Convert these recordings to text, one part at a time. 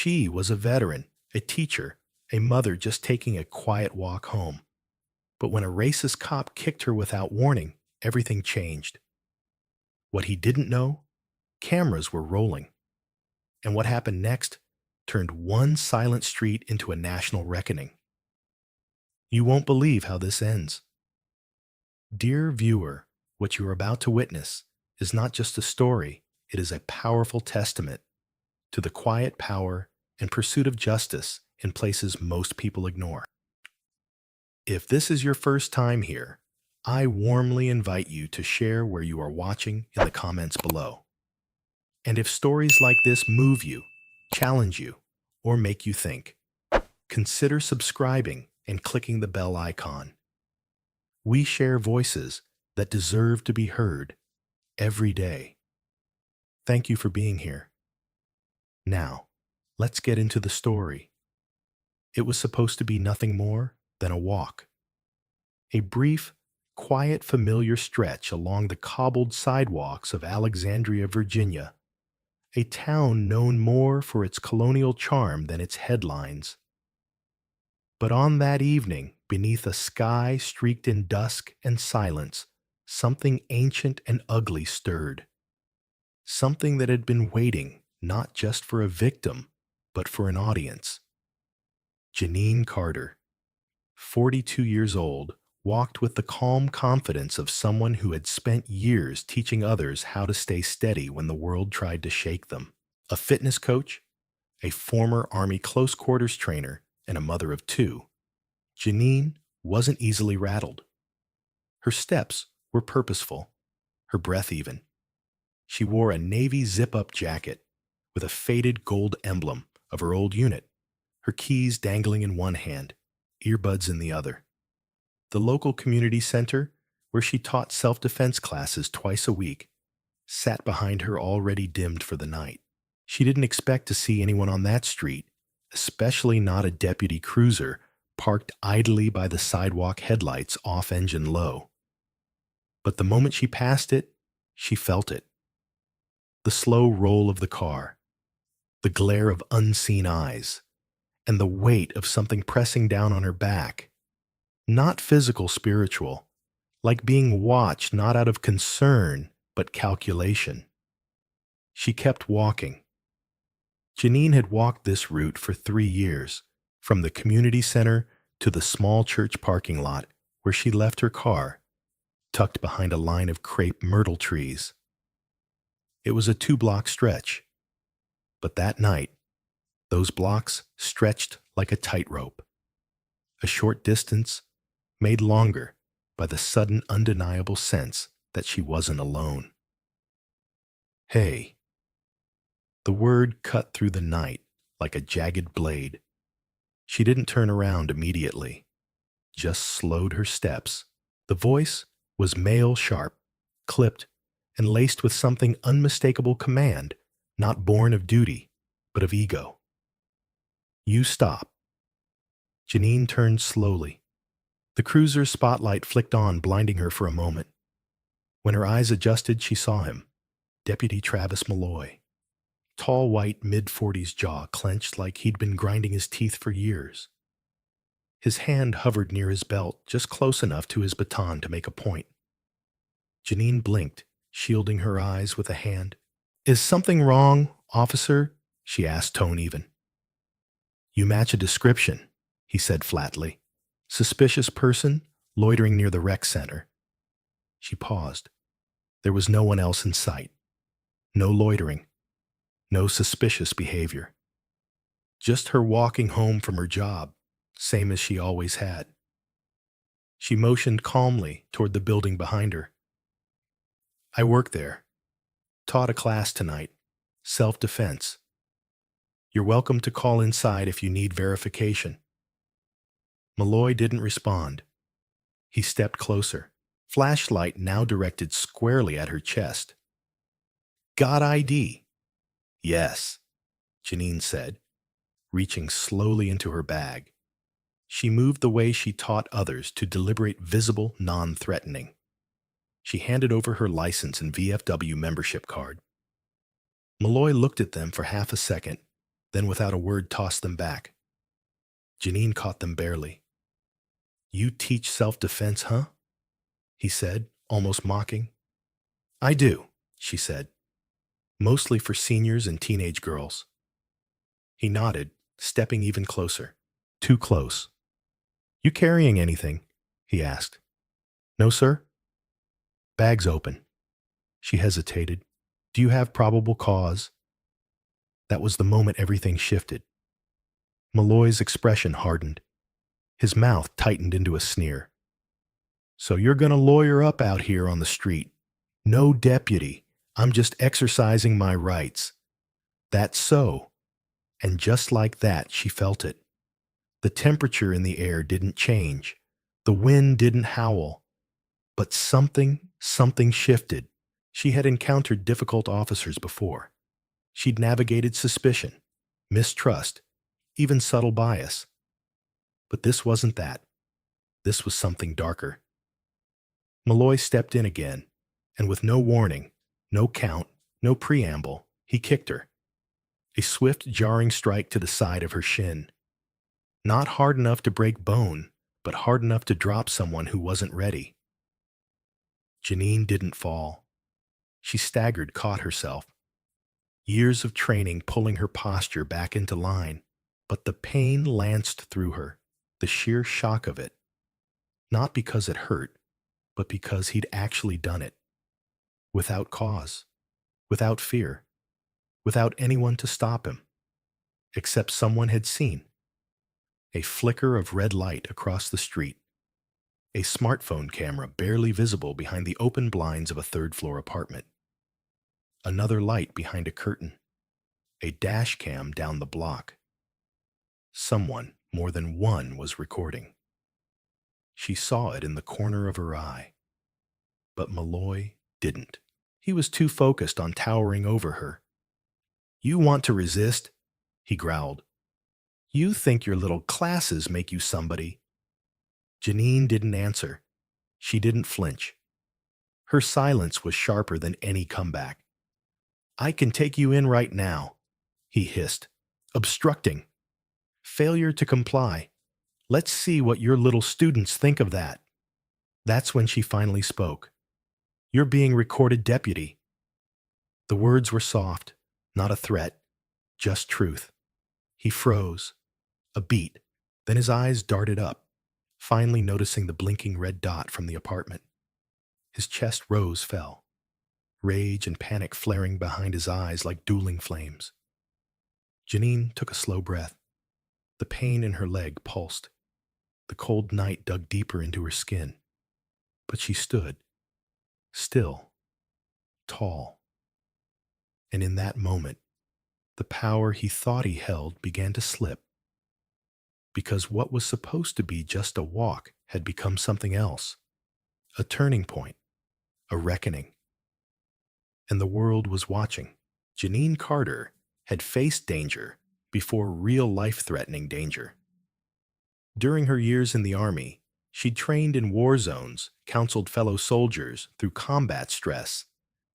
She was a veteran, a teacher, a mother just taking a quiet walk home. But when a racist cop kicked her without warning, everything changed. What he didn't know, cameras were rolling. And what happened next turned one silent street into a national reckoning. You won't believe how this ends. Dear viewer, what you are about to witness is not just a story, it is a powerful testament to the quiet power and pursuit of justice in places most people ignore. If this is your first time here, I warmly invite you to share where you are watching in the comments below. And if stories like this move you, challenge you, or make you think, consider subscribing and clicking the bell icon. We share voices that deserve to be heard every day. Thank you for being here. Now, let's get into the story. It was supposed to be nothing more than a walk. A brief, quiet, familiar stretch along the cobbled sidewalks of Alexandria, Virginia, a town known more for its colonial charm than its headlines. But on that evening, beneath a sky streaked in dusk and silence, something ancient and ugly stirred. Something that had been waiting not just for a victim, but for an audience. Janine Carter, 42 years old, walked with the calm confidence of someone who had spent years teaching others how to stay steady when the world tried to shake them. A fitness coach, a former Army close quarters trainer, and a mother of two, Janine wasn't easily rattled. Her steps were purposeful, her breath even. She wore a navy zip-up jacket with a faded gold emblem of her old unit, her keys dangling in one hand, earbuds in the other. The local community center, where she taught self-defense classes twice a week, sat behind her already dimmed for the night. She didn't expect to see anyone on that street, especially not a deputy cruiser parked idly by the sidewalk headlights off engine low. But the moment she passed it, she felt it. The slow roll of the car, the glare of unseen eyes, and the weight of something pressing down on her back. Not physical, spiritual, like being watched not out of concern, but calculation. She kept walking. Janine had walked this route for 3 years, from the community center to the small church parking lot where she left her car, tucked behind a line of crepe myrtle trees. It was a 2-block stretch, but that night, those blocks stretched like a tightrope. A short distance made longer by the sudden undeniable sense that she wasn't alone. Hey. The word cut through the night like a jagged blade. She didn't turn around immediately, just slowed her steps. The voice was male sharp, clipped, and laced with something unmistakable command, not born of duty, but of ego. You stop. Janine turned slowly. The cruiser's spotlight flicked on, blinding her for a moment. When her eyes adjusted, she saw him, Deputy Travis Malloy. Tall, white, mid-40s jaw clenched like he'd been grinding his teeth for years. His hand hovered near his belt, just close enough to his baton to make a point. Janine blinked, shielding her eyes with a hand. Is something wrong, officer? She asked, tone even. You match a description, he said flatly. Suspicious person loitering near the rec center. She paused. There was no one else in sight. No loitering. No suspicious behavior. Just her walking home from her job, same as she always had. She motioned calmly toward the building behind her. I work there. Taught a class tonight. Self-defense. You're welcome to call inside if you need verification. Malloy didn't respond. He stepped closer, flashlight now directed squarely at her chest. Got ID? Yes, Janine said, reaching slowly into her bag. She moved the way she taught others to deliberate visible, non-threatening. She handed over her license and VFW membership card. Malloy looked at them for half a second, then without a word tossed them back. Janine caught them barely. "You teach self-defense, huh?" he said, almost mocking. "I do," she said, "mostly for seniors and teenage girls." He nodded, stepping even closer. Too close. "You carrying anything?" he asked. "No, sir." "Bag's open." She hesitated. "Do you have probable cause?" That was the moment everything shifted. Malloy's expression hardened. His mouth tightened into a sneer. "So you're gonna lawyer up out here on the street? No deputy. I'm just exercising my rights." "That's so." And just like that, she felt it. The temperature in the air didn't change. The wind didn't howl. But something shifted. She had encountered difficult officers before. She'd navigated suspicion, mistrust, even subtle bias. But this wasn't that. This was something darker. Malloy stepped in again, and with no warning, no count, no preamble, he kicked her. A swift, jarring strike to the side of her shin. Not hard enough to break bone, but hard enough to drop someone who wasn't ready. Janine didn't fall. She staggered, caught herself. Years of training pulling her posture back into line, but the pain lanced through her, the sheer shock of it. Not because it hurt, but because he'd actually done it. Without cause, without fear, without anyone to stop him, except someone had seen. A flicker of red light across the street. A smartphone camera barely visible behind the open blinds of a third-floor apartment. Another light behind a curtain. A dash cam down the block. Someone, more than one, was recording. She saw it in the corner of her eye. But Malloy didn't. He was too focused on towering over her. "You want to resist?" he growled. "You think your little classes make you somebody." Janine didn't answer. She didn't flinch. Her silence was sharper than any comeback. "I can take you in right now," he hissed. "Obstructing. Failure to comply. Let's see what your little students think of that." That's when she finally spoke. "You're being recorded, deputy." The words were soft, not a threat, just truth. He froze. A beat. Then his eyes darted up, finally noticing the blinking red dot from the apartment. His chest fell, rage and panic flaring behind his eyes like dueling flames. Janine took a slow breath. The pain in her leg pulsed. The cold night dug deeper into her skin. But she stood, still, tall. And in that moment, the power he thought he held began to slip. Because what was supposed to be just a walk had become something else. A turning point. A reckoning. And the world was watching. Janine Carter had faced danger before real life-threatening danger. During her years in the Army, she'd trained in war zones, counseled fellow soldiers through combat stress,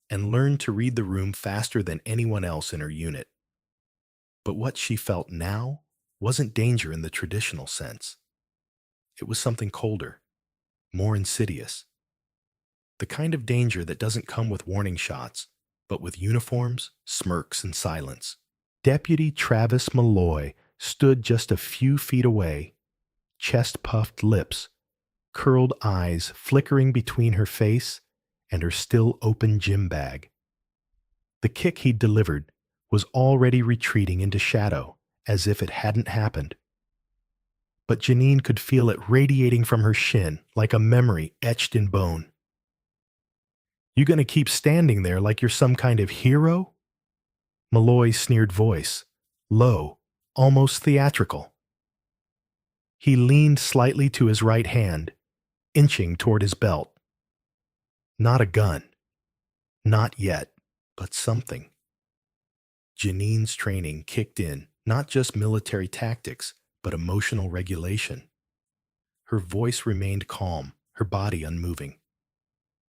and learned to read the room faster than anyone else in her unit. But what she felt now wasn't danger in the traditional sense. It was something colder, more insidious. The kind of danger that doesn't come with warning shots, but with uniforms, smirks, and silence. Deputy Travis Malloy stood just a few feet away, chest-puffed lips, curled eyes flickering between her face and her still-open gym bag. The kick he'd delivered was already retreating into shadow, as if it hadn't happened. But Janine could feel it radiating from her shin like a memory etched in bone. "You gonna keep standing there like you're some kind of hero?" Malloy's sneered voice, low, almost theatrical. He leaned slightly to his right hand, inching toward his belt. Not a gun. Not yet, but something. Janine's training kicked in, not just military tactics, but emotional regulation. Her voice remained calm, her body unmoving.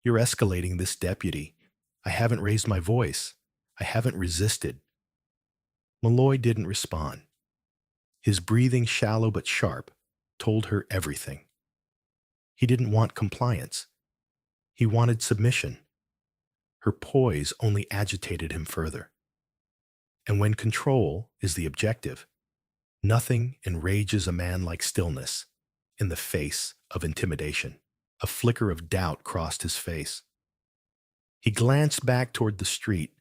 "You're escalating this, deputy. I haven't raised my voice. I haven't resisted." Malloy didn't respond. His breathing, shallow but sharp, told her everything. He didn't want compliance. He wanted submission. Her poise only agitated him further. And when control is the objective, nothing enrages a man like stillness in the face of intimidation. A flicker of doubt crossed his face. He glanced back toward the street.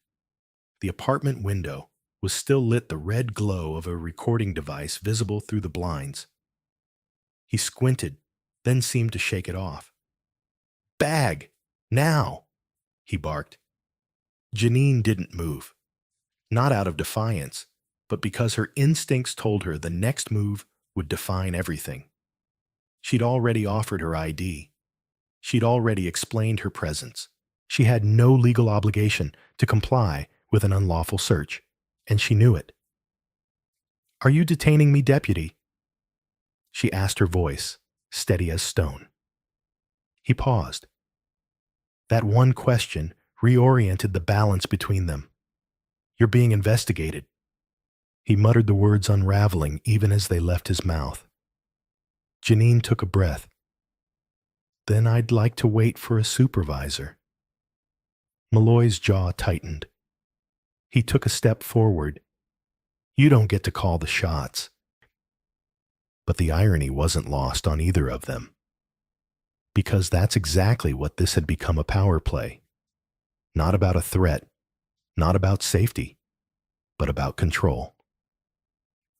The apartment window was still lit, the red glow of a recording device visible through the blinds. He squinted, then seemed to shake it off. "Bag! Now!" he barked. Janine didn't move, not out of defiance, but because her instincts told her the next move would define everything. She'd already offered her ID. She'd already explained her presence. She had no legal obligation to comply with an unlawful search, and she knew it. "Are you detaining me, deputy?" she asked, her voice steady as stone. He paused. That one question reoriented the balance between them. "You're being investigated." He muttered the words, unraveling even as they left his mouth. Janine took a breath. "Then I'd like to wait for a supervisor." Malloy's jaw tightened. He took a step forward. "You don't get to call the shots." But the irony wasn't lost on either of them. Because that's exactly what this had become, a power play. Not about a threat, not about safety, but about control.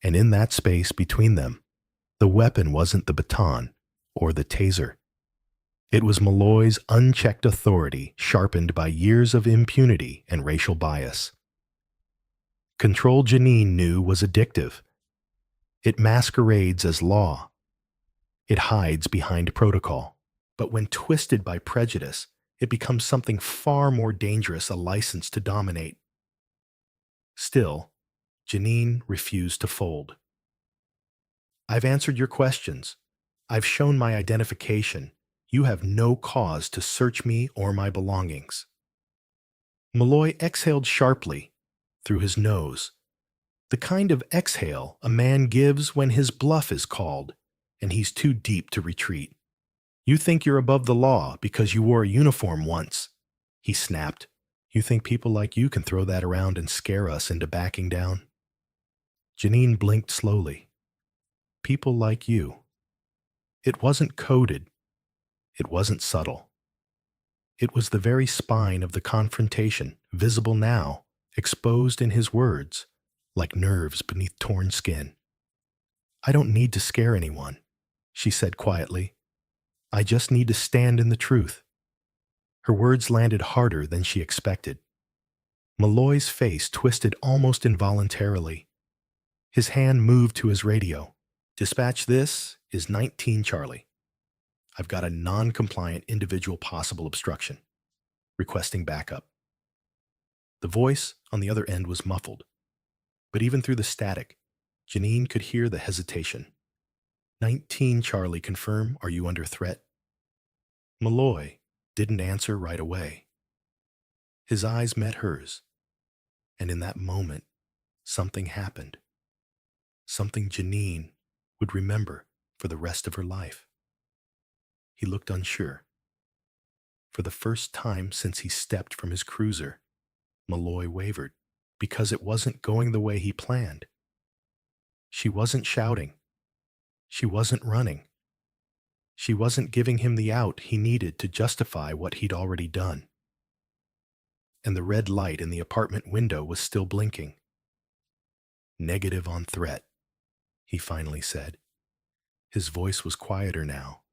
And in that space between them, the weapon wasn't the baton or the taser. It was Malloy's unchecked authority, sharpened by years of impunity and racial bias. Control, Janine knew, was addictive. It masquerades as law. It hides behind protocol. But when twisted by prejudice, it becomes something far more dangerous, a license to dominate. Still, Janine refused to fold. "I've answered your questions. I've shown my identification. You have no cause to search me or my belongings." Malloy exhaled sharply through his nose, the kind of exhale a man gives when his bluff is called and he's too deep to retreat. "You think you're above the law because you wore a uniform once," he snapped. "You think people like you can throw that around and scare us into backing down?" Janine blinked slowly. People like you. It wasn't coded. It wasn't subtle. It was the very spine of the confrontation, visible now, exposed in his words, like nerves beneath torn skin. "I don't need to scare anyone," she said quietly. "I just need to stand in the truth." Her words landed harder than she expected. Malloy's face twisted almost involuntarily. His hand moved to his radio. "Dispatch, this is 19 Charlie. I've got a non-compliant individual possible obstruction. Requesting backup." The voice on the other end was muffled, but even through the static, Janine could hear the hesitation. 19 Charlie, confirm, are you under threat?" Malloy didn't answer right away. His eyes met hers, and in that moment, something happened. Something Janine would remember for the rest of her life. He looked unsure. For the first time since he stepped from his cruiser, Malloy wavered, because it wasn't going the way he planned. She wasn't shouting. She wasn't running. She wasn't giving him the out he needed to justify what he'd already done. And the red light in the apartment window was still blinking. "Negative on threat," he finally said. His voice was quieter now,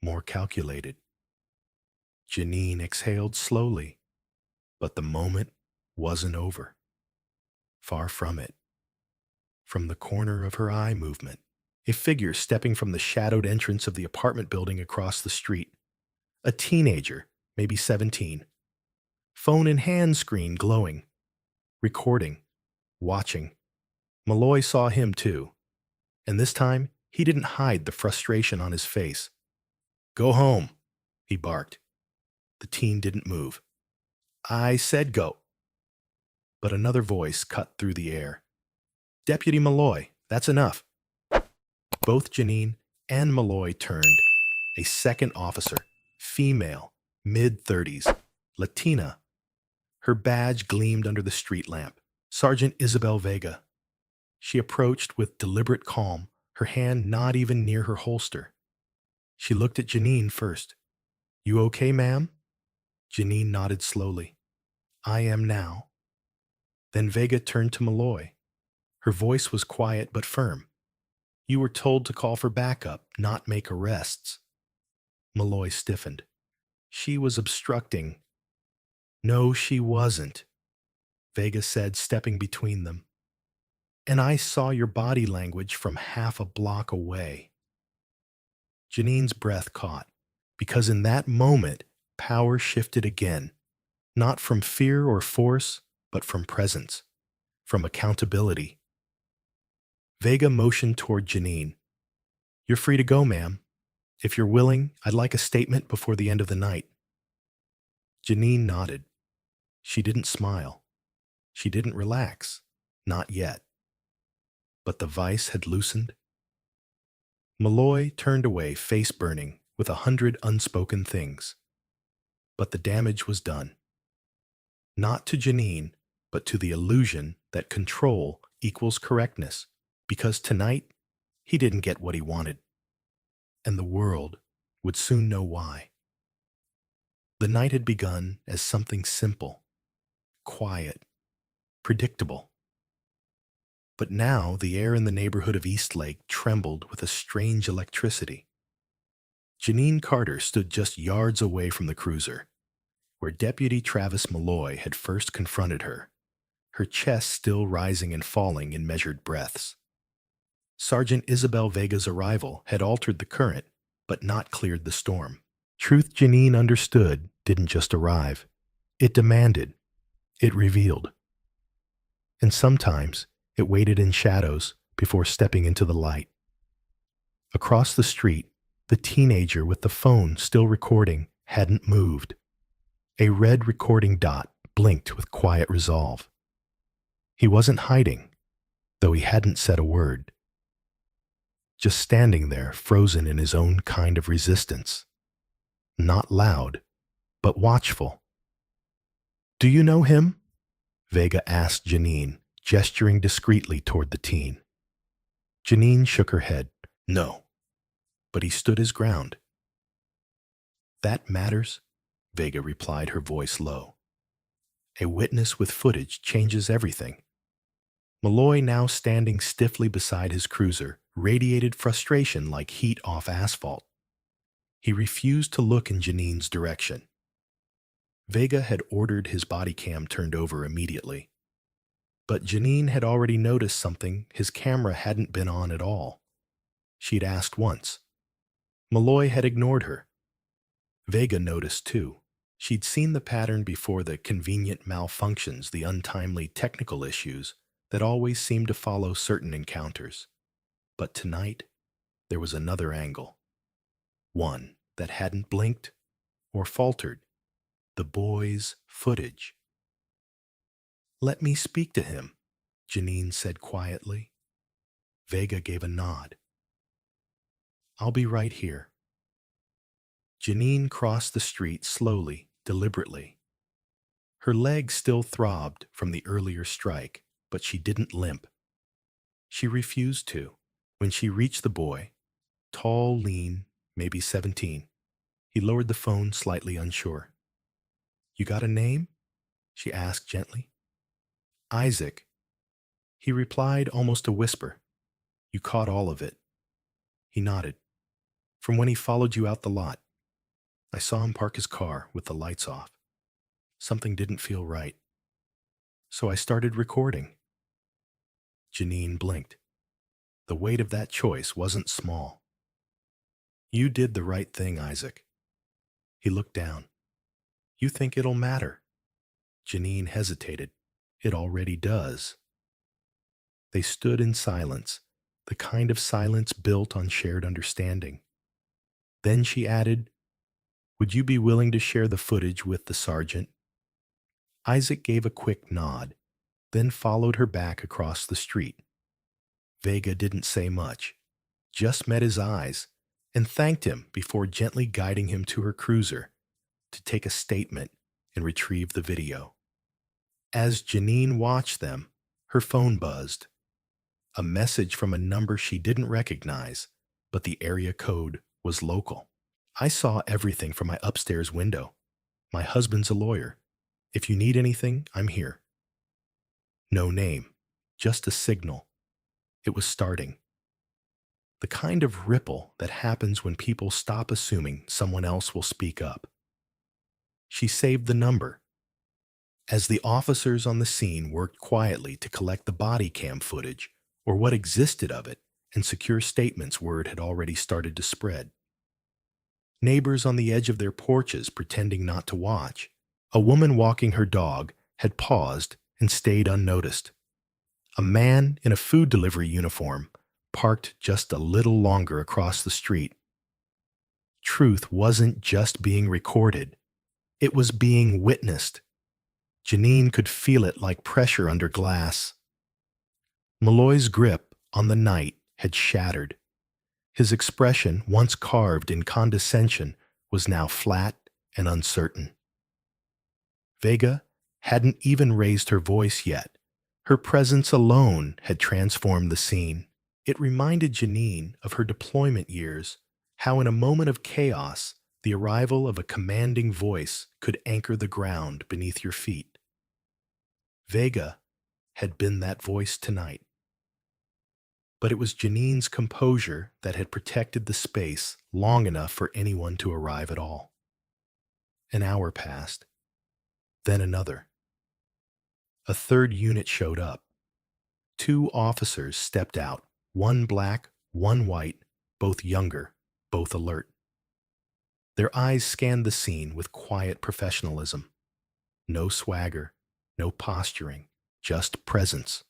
more calculated. Janine exhaled slowly, but the moment wasn't over. Far from it. From the corner of her eye movement, a figure stepping from the shadowed entrance of the apartment building across the street. A teenager, maybe 17. Phone in hand, screen glowing. Recording. Watching. Malloy saw him too. And this time, he didn't hide the frustration on his face. "Go home," he barked. The teen didn't move. "I said go." But another voice cut through the air. Deputy Malloy, that's enough. Both Janine and Malloy turned. A second officer, female, mid-30s, Latina. Her badge gleamed under the street lamp. Sergeant Isabel Vega. She approached with deliberate calm, her hand not even near her holster. She looked at Janine first. You okay, ma'am? Janine nodded slowly. I am now. Then Vega turned to Malloy. Her voice was quiet but firm. You were told to call for backup, not make arrests. Malloy stiffened. She was obstructing. No, she wasn't, Vega said, stepping between them. And I saw your body language from half a block away. Janine's breath caught, because in that moment, power shifted again, not from fear or force, but from presence, from accountability. Vega motioned toward Janine. You're free to go, ma'am. If you're willing, I'd like a statement before the end of the night. Janine nodded. She didn't smile. She didn't relax. Not yet. But the vice had loosened. Malloy turned away, face burning, with 100 unspoken things. But the damage was done. Not to Janine, but to the illusion that control equals correctness, because tonight he didn't get what he wanted. And the world would soon know why. The night had begun as something simple, quiet, predictable. But now the air in the neighborhood of Eastlake trembled with a strange electricity. Janine Carter stood just yards away from the cruiser, where Deputy Travis Malloy had first confronted her, her chest still rising and falling in measured breaths. Sergeant Isabel Vega's arrival had altered the current, but not cleared the storm. Truth Janine understood didn't just arrive. It demanded. It revealed. And sometimes it waited in shadows before stepping into the light. Across the street, the teenager with the phone still recording hadn't moved. A red recording dot blinked with quiet resolve. He wasn't hiding, though he hadn't said a word. Just standing there, frozen in his own kind of resistance. Not loud, but watchful. Do you know him? Vega asked Janine, gesturing discreetly toward the teen. Janine shook her head. No. But he stood his ground. That matters, Vega replied, her voice low. A witness with footage changes everything. Malloy, now standing stiffly beside his cruiser, radiated frustration like heat off asphalt. He refused to look in Janine's direction. Vega had ordered his body cam turned over immediately. But Janine had already noticed something his camera hadn't been on at all. She'd asked once. Malloy had ignored her. Vega noticed too. She'd seen the pattern before, the convenient malfunctions, the untimely technical issues that always seemed to follow certain encounters. But tonight, there was another angle. One that hadn't blinked or faltered. The boy's footage. Let me speak to him, Janine said quietly. Vega gave a nod. I'll be right here. Janine crossed the street slowly, deliberately. Her leg still throbbed from the earlier strike, but she didn't limp. She refused to. When she reached the boy, tall, lean, maybe 17, he lowered the phone, slightly unsure. You got a name? She asked gently. Isaac. He replied, almost a whisper. You caught all of it. He nodded. From when he followed you out the lot. I saw him park his car with the lights off. Something didn't feel right. So I started recording. Janine blinked. The weight of that choice wasn't small. You did the right thing, Isaac. He looked down. You think it'll matter? Janine hesitated. It already does. They stood in silence, the kind of silence built on shared understanding. Then she added, Would you be willing to share the footage with the sergeant? Isaac gave a quick nod, then followed her back across the street. Vega didn't say much, just met his eyes and thanked him before gently guiding him to her cruiser to take a statement and retrieve the video. As Janine watched them, her phone buzzed. A message from a number she didn't recognize, but the area code was local. I saw everything from my upstairs window. My husband's a lawyer. If you need anything, I'm here. No name, just a signal. It was starting. The kind of ripple that happens when people stop assuming someone else will speak up. She saved the number. As the officers on the scene worked quietly to collect the body cam footage, or what existed of it, and secure statements, word had already started to spread. Neighbors on the edge of their porches pretending not to watch. A woman walking her dog had paused and stayed unnoticed. A man in a food delivery uniform parked just a little longer across the street. Truth wasn't just being recorded. It was being witnessed. Janine could feel it like pressure under glass. Malloy's grip on the night had shattered. His expression, once carved in condescension, was now flat and uncertain. Vega hadn't even raised her voice yet. Her presence alone had transformed the scene. It reminded Janine of her deployment years, how in a moment of chaos, the arrival of a commanding voice could anchor the ground beneath your feet. Vega had been that voice tonight. But it was Janine's composure that had protected the space long enough for anyone to arrive at all. An hour passed, then another. A third unit showed up. 2 officers stepped out, one black, one white, both younger, both alert. Their eyes scanned the scene with quiet professionalism. No swagger, no posturing, just presence.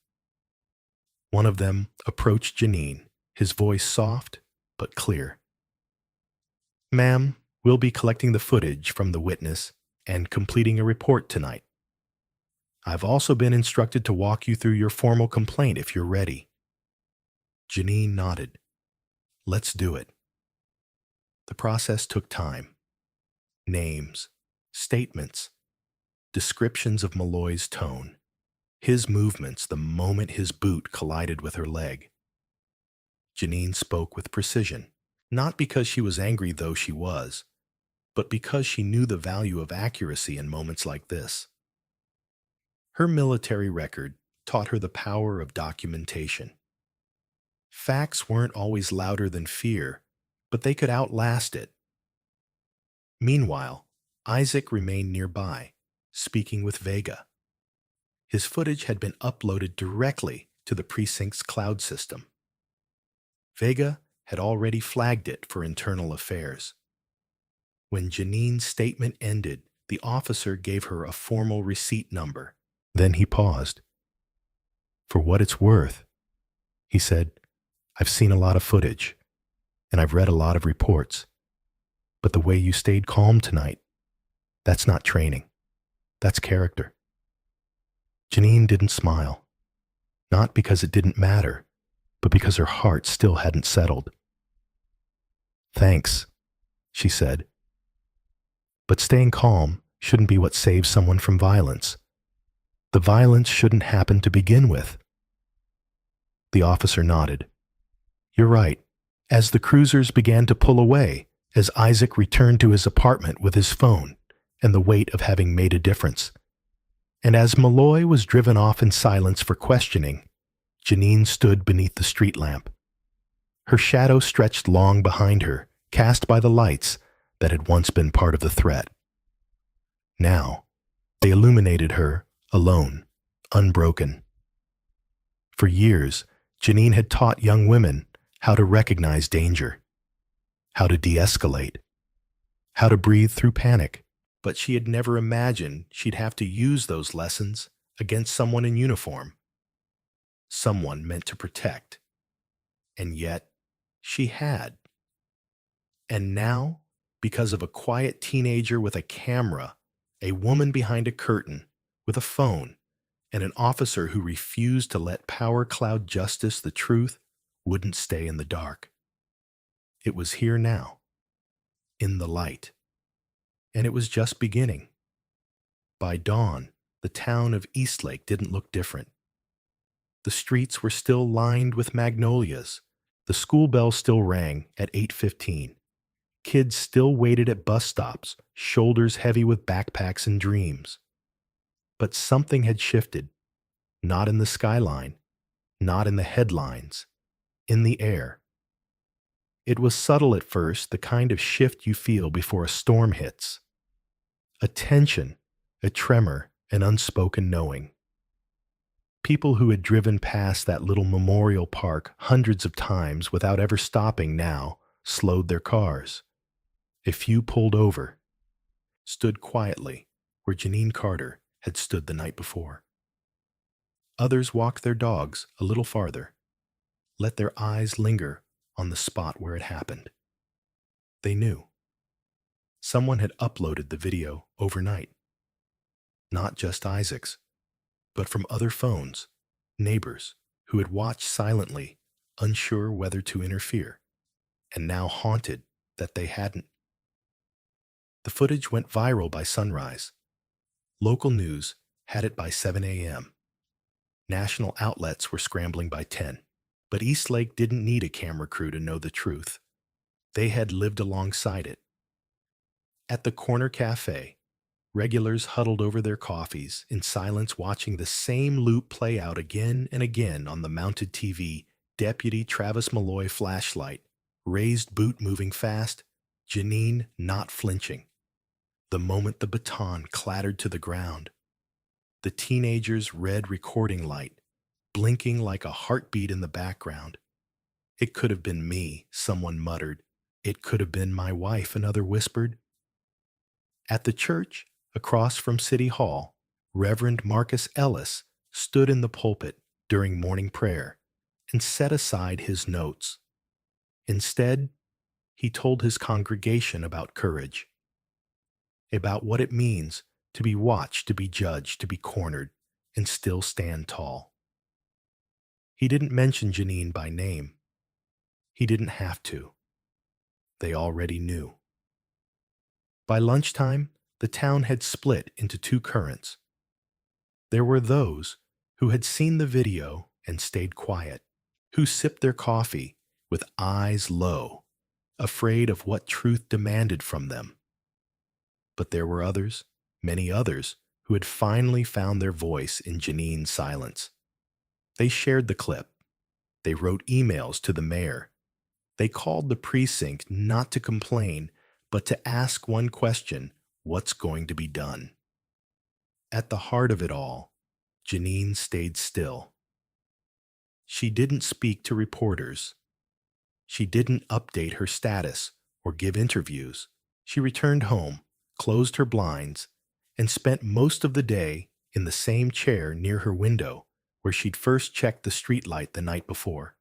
One of them approached Janine, his voice soft but clear. "Ma'am, we'll be collecting the footage from the witness and completing a report tonight. I've also been instructed to walk you through your formal complaint if you're ready." Janine nodded. "Let's do it." The process took time. Names, statements, descriptions of Malloy's tone, his movements the moment his boot collided with her leg. Janine spoke with precision, not because she was angry, though she was, but because she knew the value of accuracy in moments like this. Her military record taught her the power of documentation. Facts weren't always louder than fear, but they could outlast it. Meanwhile, Isaac remained nearby, speaking with Vega. His footage had been uploaded directly to the precinct's cloud system. Vega had already flagged it for internal affairs. When Janine's statement ended, the officer gave her a formal receipt number. Then he paused. "For what it's worth," he said, "I've seen a lot of footage, and I've read a lot of reports. But the way you stayed calm tonight, that's not training. That's character." Janine didn't smile, not because it didn't matter, but because her heart still hadn't settled. "Thanks," she said. "But staying calm shouldn't be what saves someone from violence. The violence shouldn't happen to begin with." The officer nodded. "You're right." As the cruisers began to pull away, as Isaac returned to his apartment with his phone and the weight of having made a difference, and as Malloy was driven off in silence for questioning, Janine stood beneath the street lamp. Her shadow stretched long behind her, cast by the lights that had once been part of the threat. Now, they illuminated her, alone, unbroken. For years, Janine had taught young women how to recognize danger, how to de-escalate, how to breathe through panic, but she had never imagined she'd have to use those lessons against someone in uniform, someone meant to protect. And yet, she had. And now, because of a quiet teenager with a camera, a woman behind a curtain with a phone, and an officer who refused to let power cloud justice, the truth wouldn't stay in the dark. It was here now, in the light. And it was just beginning. By dawn, the town of Eastlake didn't look different. The streets were still lined with magnolias. The school bell still rang at 8:15. Kids still waited at bus stops, shoulders heavy with backpacks and dreams. But something had shifted, not in the skyline, not in the headlines, in the air. It was subtle at first, the kind of shift you feel before a storm hits. A tension, a tremor, an unspoken knowing. People who had driven past that little memorial park hundreds of times without ever stopping now slowed their cars. A few pulled over, stood quietly where Janine Carter had stood the night before. Others walked their dogs a little farther, let their eyes linger on the spot where it happened. They knew. Someone had uploaded the video overnight. Not just Isaac's, but from other phones, neighbors who had watched silently, unsure whether to interfere, and now haunted that they hadn't. The footage went viral by sunrise. Local news had it by 7 a.m. National outlets were scrambling by 10. But Eastlake didn't need a camera crew to know the truth. They had lived alongside it. At the corner cafe, regulars huddled over their coffees in silence watching the same loop play out again and again on the mounted TV, Deputy Travis Malloy flashlight, raised boot moving fast, Janine not flinching. The moment the baton clattered to the ground, the teenager's red recording light blinking like a heartbeat in the background. It could have been me, someone muttered. It could have been my wife, another whispered. At the church, across from City Hall, Reverend Marcus Ellis stood in the pulpit during morning prayer and set aside his notes. Instead, he told his congregation about courage, about what it means to be watched, to be judged, to be cornered, and still stand tall. He didn't mention Janine by name. He didn't have to. They already knew. By lunchtime, the town had split into two currents. There were those who had seen the video and stayed quiet, who sipped their coffee with eyes low, afraid of what truth demanded from them. But there were others, many others, who had finally found their voice in Janine's silence. They shared the clip. They wrote emails to the mayor. They called the precinct not to complain, but to ask one question: what's going to be done? At the heart of it all, Janine stayed still. She didn't speak to reporters. She didn't update her status or give interviews. She returned home, closed her blinds, and spent most of the day in the same chair near her window where she'd first checked the streetlight the night before.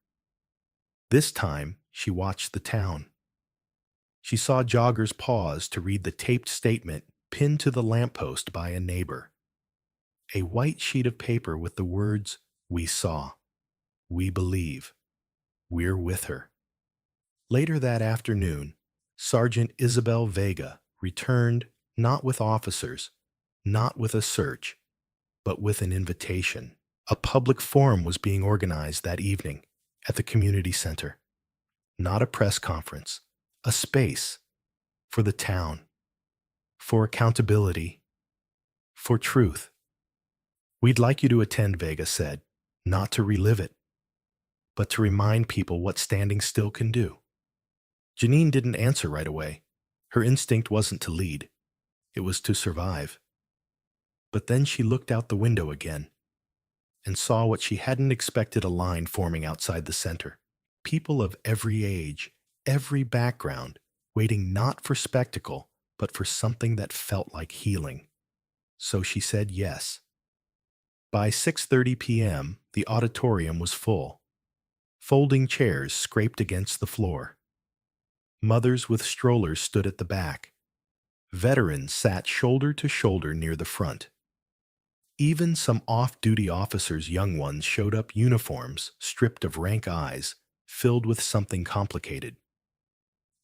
This time, she watched the town. She saw joggers pause to read the taped statement pinned to the lamppost by a neighbor. A white sheet of paper with the words, "We saw. We believe. We're with her." Later that afternoon, Sergeant Isabel Vega returned not with officers, not with a search, but with an invitation. A public forum was being organized that evening at the community center. Not a press conference, a space for the town, for accountability, for truth. "We'd like you to attend," Vega said, "not to relive it, but to remind people what standing still can do." Janine didn't answer right away. Her instinct wasn't to lead. It was to survive. But then she looked out the window again and saw what she hadn't expected: a line forming outside the center. People of every age, every background, waiting not for spectacle, but for something that felt like healing. So she said yes. By 6:30 p.m., the auditorium was full. Folding chairs scraped against the floor. Mothers with strollers stood at the back. Veterans sat shoulder to shoulder near the front. Even some off-duty officers' young ones showed up, uniforms stripped of rank eyes, filled with something complicated.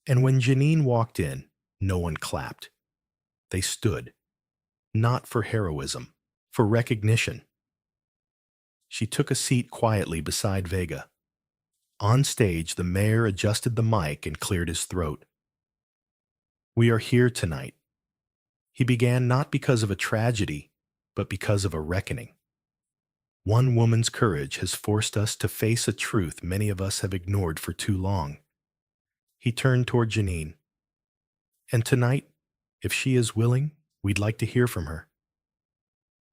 And when Janine walked in, no one clapped. They stood, not for heroism, for recognition. She took a seat quietly beside Vega. On stage, the mayor adjusted the mic and cleared his throat. "We are here tonight." He began not because of a tragedy, but because of a reckoning. One woman's courage has forced us to face a truth many of us have ignored for too long. He turned toward Janine. "And tonight, if she is willing, we'd like to hear from her."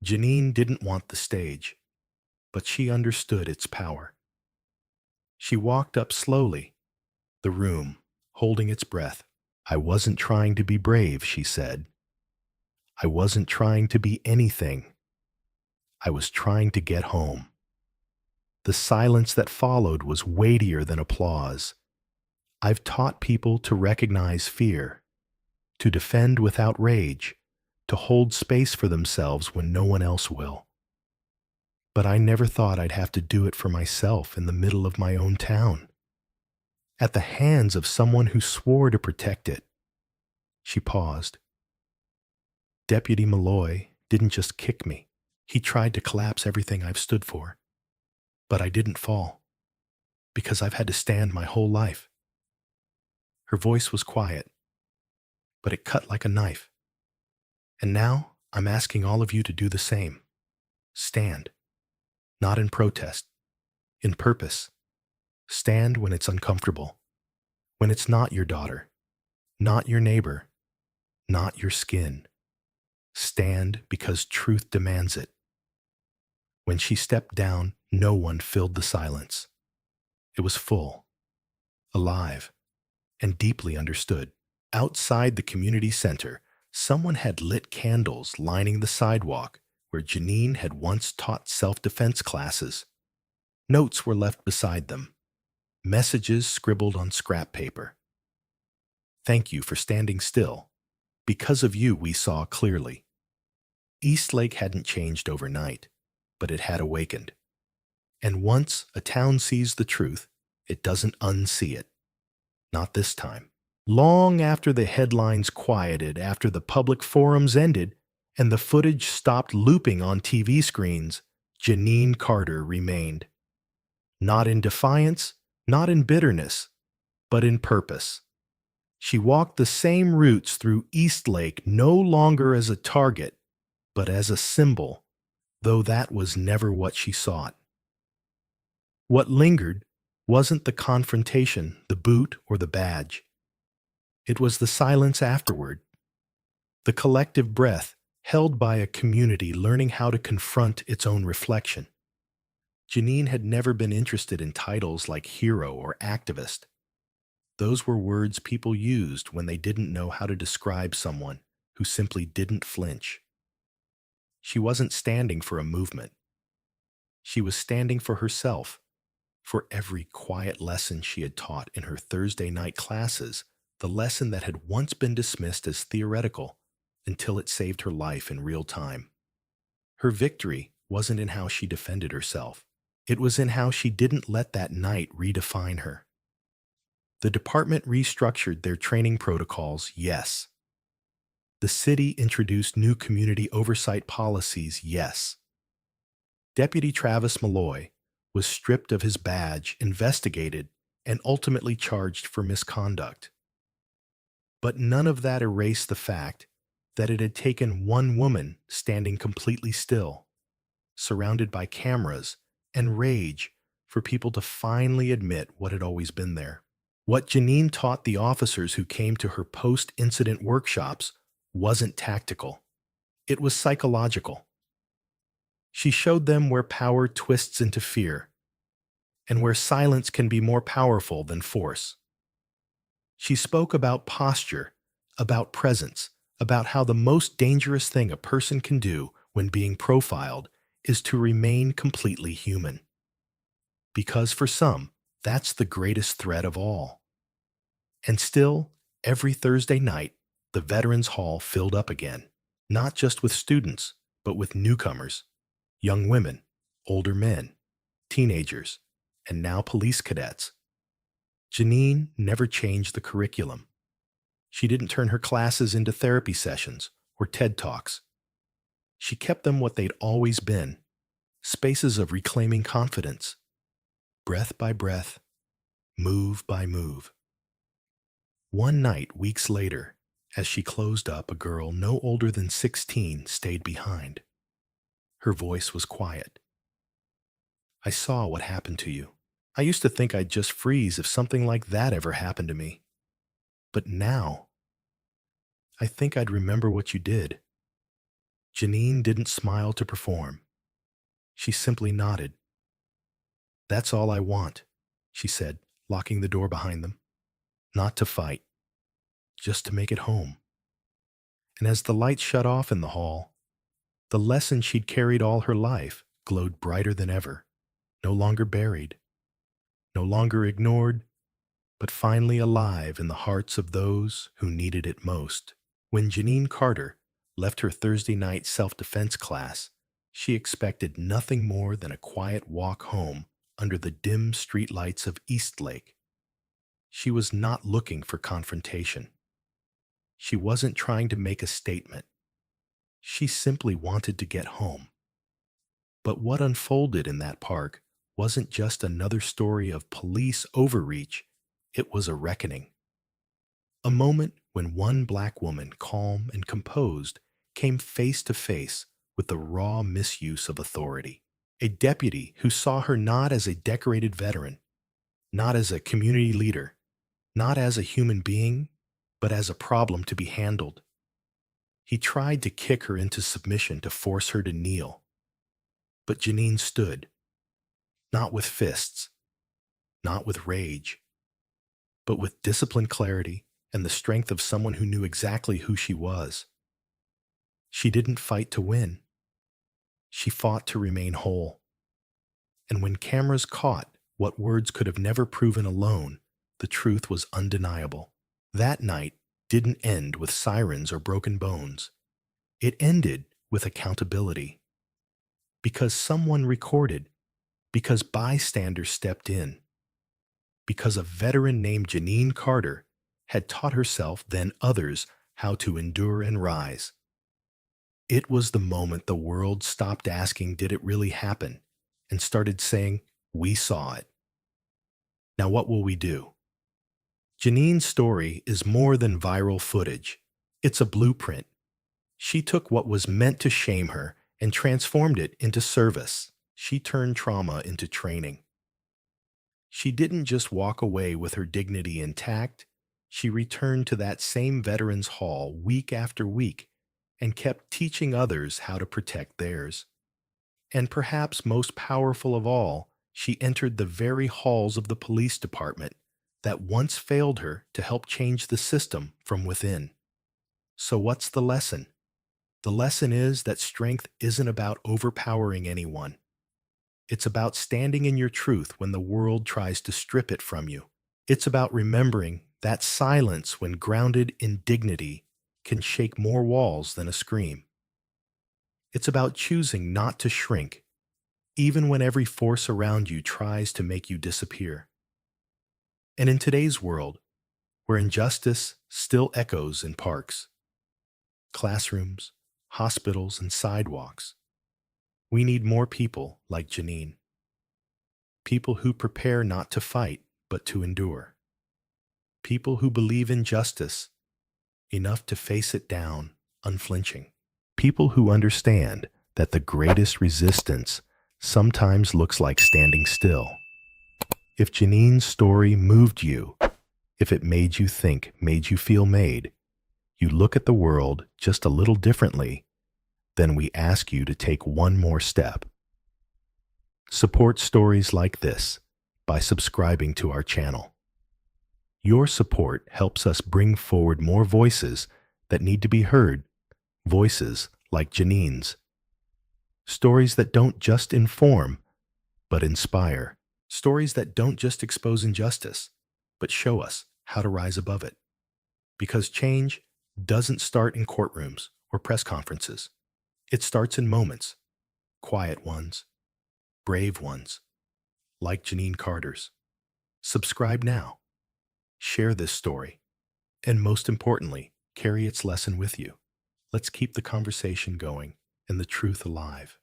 Janine didn't want the stage, but she understood its power. She walked up slowly, the room, holding its breath. "I wasn't trying to be brave," she said. "I wasn't trying to be anything. I was trying to get home." The silence that followed was weightier than applause. I've taught people to recognize fear, to defend without rage, to hold space for themselves when no one else will. But I never thought I'd have to do it for myself in the middle of my own town, at the hands of someone who swore to protect it. She paused. Deputy Malloy didn't just kick me. He tried to collapse everything I've stood for. But I didn't fall, because I've had to stand my whole life. Her voice was quiet, but it cut like a knife. And now I'm asking all of you to do the same. Stand. Not in protest, in purpose. Stand when it's uncomfortable, when it's not your daughter, not your neighbor, not your skin. Stand because truth demands it. When she stepped down, no one filled the silence. It was full, alive, and deeply understood. Outside the community center, someone had lit candles lining the sidewalk where Janine had once taught self-defense classes. Notes were left beside them, messages scribbled on scrap paper. "Thank you for standing still. Because of you, we saw clearly." Eastlake hadn't changed overnight, but it had awakened. And once a town sees the truth, it doesn't unsee it. Not this time. Long after the headlines quieted, after the public forums ended, and the footage stopped looping on TV screens, Janine Carter remained. Not in defiance, not in bitterness, but in purpose. She walked the same routes through Eastlake no longer as a target, but as a symbol, though that was never what she sought. What lingered wasn't the confrontation, the boot, or the badge. It was the silence afterward, the collective breath held by a community learning how to confront its own reflection. Janine had never been interested in titles like hero or activist. Those were words people used when they didn't know how to describe someone who simply didn't flinch. She wasn't standing for a movement. She was standing for herself, for every quiet lesson she had taught in her Thursday night classes, the lesson that had once been dismissed as theoretical until it saved her life in real time. Her victory wasn't in how she defended herself. It was in how she didn't let that night redefine her. The department restructured their training protocols, yes. The city introduced new community oversight policies, yes. Deputy Travis Malloy was stripped of his badge, investigated, and ultimately charged for misconduct. But none of that erased the fact that it had taken one woman standing completely still, surrounded by cameras and rage, for people to finally admit what had always been there. What Janine taught the officers who came to her post-incident workshops wasn't tactical. It was psychological. She showed them where power twists into fear, and where silence can be more powerful than force. She spoke about posture, about presence, about how the most dangerous thing a person can do when being profiled is to remain completely human. Because for some, that's the greatest threat of all. And still, every Thursday night, the Veterans Hall filled up again, not just with students, but with newcomers, young women, older men, teenagers, and now police cadets. Janine never changed the curriculum. She didn't turn her classes into therapy sessions or TED Talks. She kept them what they'd always been, spaces of reclaiming confidence, breath by breath, move by move. One night, weeks later, as she closed up, a girl no older than 16 stayed behind. Her voice was quiet. "I saw what happened to you. I used to think I'd just freeze if something like that ever happened to me. But now, I think I'd remember what you did." Janine didn't smile to perform. She simply nodded. "That's all I want," she said, locking the door behind them. "Not to fight, just to make it home." And as the lights shut off in the hall, the lesson she'd carried all her life glowed brighter than ever, no longer buried, no longer ignored, but finally alive in the hearts of those who needed it most. When Janine Carter left her Thursday night self-defense class, she expected nothing more than a quiet walk home under the dim streetlights of Eastlake. She was not looking for confrontation. She wasn't trying to make a statement. She simply wanted to get home. But what unfolded in that park wasn't just another story of police overreach, it was a reckoning. A moment when one black woman, calm and composed, came face to face with the raw misuse of authority. A deputy who saw her not as a decorated veteran, not as a community leader, not as a human being, but as a problem to be handled. He tried to kick her into submission to force her to kneel. But Janine stood, not with fists, not with rage, but with disciplined clarity and the strength of someone who knew exactly who she was. She didn't fight to win. She fought to remain whole. And when cameras caught what words could have never proven alone, the truth was undeniable. That night didn't end with sirens or broken bones. It ended with accountability. Because someone recorded, because bystanders stepped in, because a veteran named Janine Carter had taught herself, then others, how to endure and rise. It was the moment the world stopped asking, "Did it really happen?" and started saying, "We saw it." Now what will we do? Janine's story is more than viral footage. It's a blueprint. She took what was meant to shame her and transformed it into service. She turned trauma into training. She didn't just walk away with her dignity intact. She returned to that same veterans hall week after week and kept teaching others how to protect theirs. And perhaps most powerful of all, she entered the very halls of the police department that once failed her to help change the system from within. So what's the lesson? The lesson is that strength isn't about overpowering anyone. It's about standing in your truth when the world tries to strip it from you. It's about remembering that silence, when grounded in dignity, can shake more walls than a scream. It's about choosing not to shrink, even when every force around you tries to make you disappear. And in today's world, where injustice still echoes in parks, classrooms, hospitals, and sidewalks, we need more people like Janine. People who prepare not to fight, but to endure. People who believe in justice enough to face it down, unflinching. People who understand that the greatest resistance sometimes looks like standing still. If Janine's story moved you, if it made you think, made you feel made, you look at the world just a little differently, then we ask you to take one more step. Support stories like this by subscribing to our channel. Your support helps us bring forward more voices that need to be heard, voices like Janine's. Stories that don't just inform, but inspire. Stories that don't just expose injustice, but show us how to rise above it. Because change doesn't start in courtrooms or press conferences. It starts in moments, quiet ones, brave ones, like Janine Carter's. Subscribe now Share this story, and most importantly, carry its lesson with you. Let's keep the conversation going and the truth alive.